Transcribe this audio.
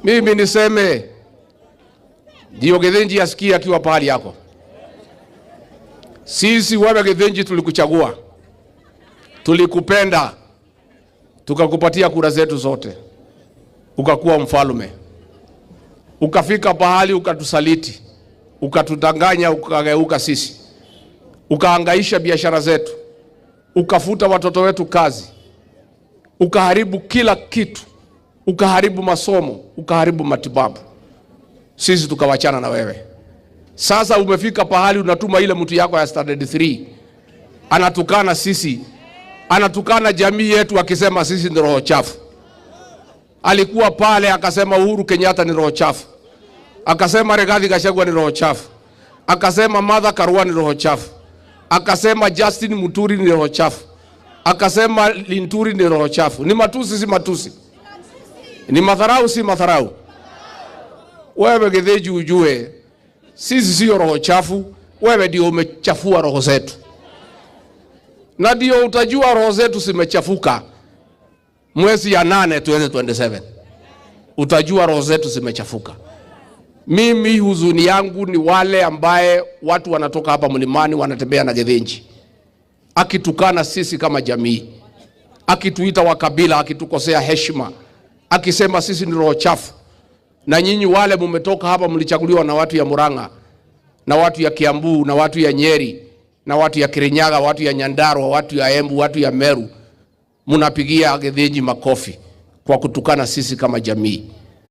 Mimi niseme ndio Githinji asikie akiwa pahali yako. Sisi wewe Githinji tulikuchagua, tulikupenda, tukakupatia kura zetu zote, ukakuwa mfalme, ukafika pahali ukatusaliti, ukatudanganya, ukageuka sisi, ukahangaisha biashara zetu, ukafuta watoto wetu kazi, ukaharibu kila kitu, ukaharibu masomo, ukaharibu matibabu. Sisi tukawachana na wewe. Sasa umefika pahali unatuma ile mtu yako ya standard 3 anatukana sisi, anatukana jamii yetu akisema sisi ni roho chafu. Alikuwa pale akasema Uhuru Kenyatta ni roho chafu, akasema Rigathi Gachagua ni roho chafu, akasema Martha Karua ni roho chafu, akasema Justin Muturi ni roho chafu, akasema Linturi ni roho chafu. Ni matusi si matusi? Ni madharau si madharau? Wewe Githinji ujue sisi sio roho chafu, wewe ndio umechafua roho zetu. Na ndio utajua roho zetu zimechafuka mwezi ya 8 2027. Utajua roho zetu zimechafuka. Mimi huzuni yangu ni wale ambaye watu wanatoka hapa mlimani wanatembea na Githinji, akitukana sisi kama jamii, akituita wakabila, akitukosea heshima, akisema sisi ni roho chafu. Na nyinyi wale mumetoka hapa mlichaguliwa na watu ya Murang'a, na watu ya Kiambu, na watu ya Nyeri, na watu ya Kirinyaga, watu ya Nyandarua, watu ya Embu, watu ya Meru, munapigia Githinji makofi kwa kutukana sisi kama jamii.